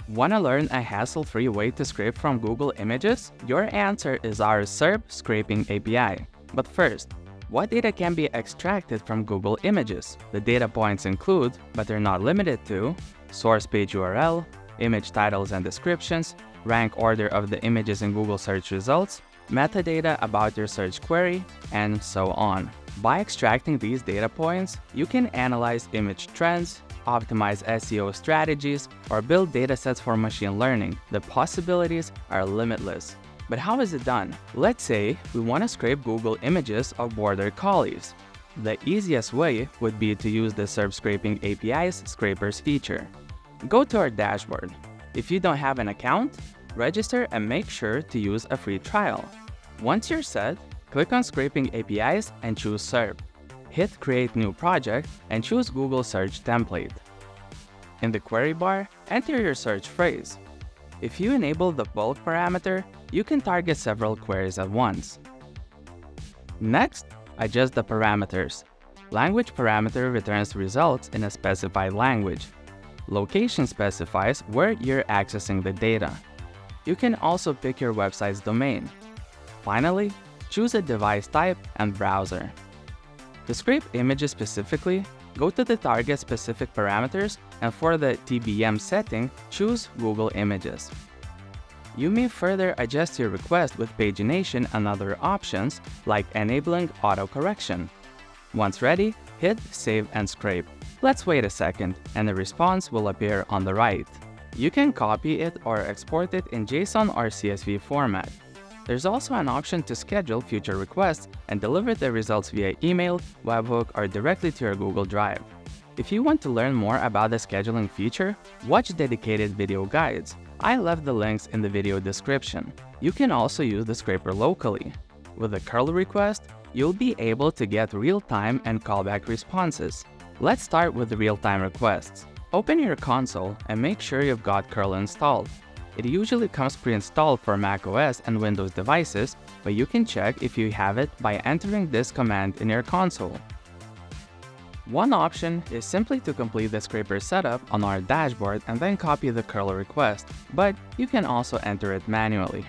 Want to learn a hassle-free way to scrape from Google Images? Your answer is our SERP Scraping API. But first, what data can be extracted from Google Images? The data points include, but are not limited to, source page URL, image titles and descriptions, rank order of the images in Google search results, metadata about your search query, and so on. By extracting these data points, you can analyze image trends, optimize SEO strategies, or build datasets for machine learning. The possibilities are limitless. But how is it done? Let's say we want to scrape Google Images of border collies. The easiest way would be to use the SERP Scraping API's Scrapers feature. Go to our dashboard. If you don't have an account, register and make sure to use a free trial. Once you're set, click on Scraping APIs and choose SERP. Hit Create New Project and choose Google Search Template. In the query bar, enter your search phrase. If you enable the bulk parameter, you can target several queries at once. Next, adjust the parameters. Language parameter returns results in a specified language. Location specifies where you're accessing the data. You can also pick your website's domain. Finally, choose a device type and browser. To scrape images specifically, go to the target specific parameters and for the TBM setting, choose Google Images. You may further adjust your request with pagination and other options like enabling autocorrection. Once ready, hit Save and Scrape. Let's wait a second and the response will appear on the right. You can copy it or export it in JSON or CSV format. There's also an option to schedule future requests and deliver the results via email, webhook, or directly to your Google Drive. If you want to learn more about the scheduling feature, watch dedicated video guides. I left the links in the video description. You can also use the scraper locally. With a curl request, you'll be able to get real-time and callback responses. Let's start with the real-time requests. Open your console and make sure you've got curl installed. It usually comes pre-installed for macOS and Windows devices, but you can check if you have it by entering this command in your console. One option is simply to complete the scraper setup on our dashboard and then copy the curl request, but you can also enter it manually.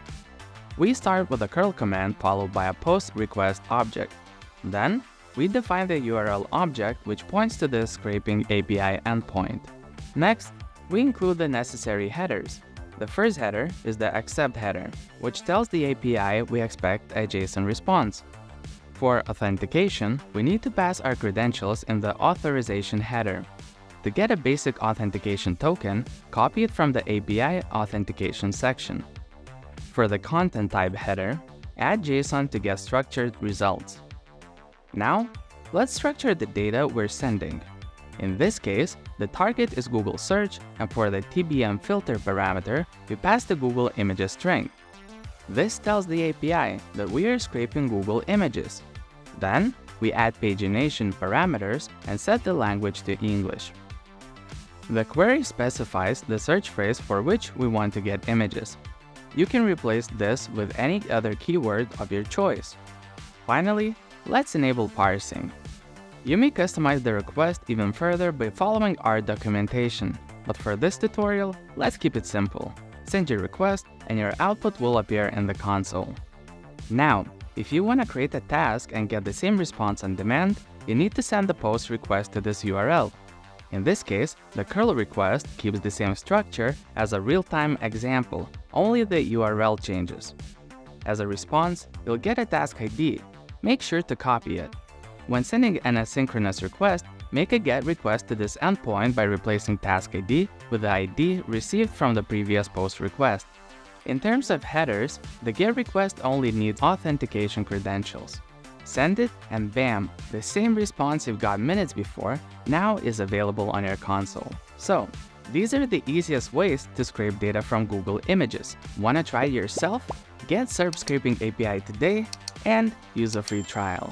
We start with a curl command followed by a post request object. Then, we define the URL object which points to the Scraping API endpoint. Next, we include the necessary headers. The first header is the accept header, which tells the API we expect a JSON response. For authentication, we need to pass our credentials in the authorization header. To get a basic authentication token, copy it from the API authentication section. For the content type header, add JSON to get structured results. Now, let's structure the data we're sending. In this case, the target is Google Search, and for the TBM filter parameter, we pass the Google Images string. This tells the API that we are scraping Google Images. Then, we add pagination parameters and set the language to English. The query specifies the search phrase for which we want to get images. You can replace this with any other keyword of your choice. Finally, let's enable parsing. You may customize the request even further by following our documentation, but for this tutorial, let's keep it simple. Send your request and your output will appear in the console. Now, if you want to create a task and get the same response on demand, you need to send the post request to this URL. In this case, the curl request keeps the same structure as a real-time example, only the URL changes. As a response, you'll get a task ID. Make sure to copy it. When sending an asynchronous request, make a GET request to this endpoint by replacing task ID with the ID received from the previous post request. In terms of headers, the GET request only needs authentication credentials. Send it and bam, the same response you've got minutes before now is available on your console. So, these are the easiest ways to scrape data from Google Images. Wanna try it yourself? Get SERP Scraping API today and use a free trial.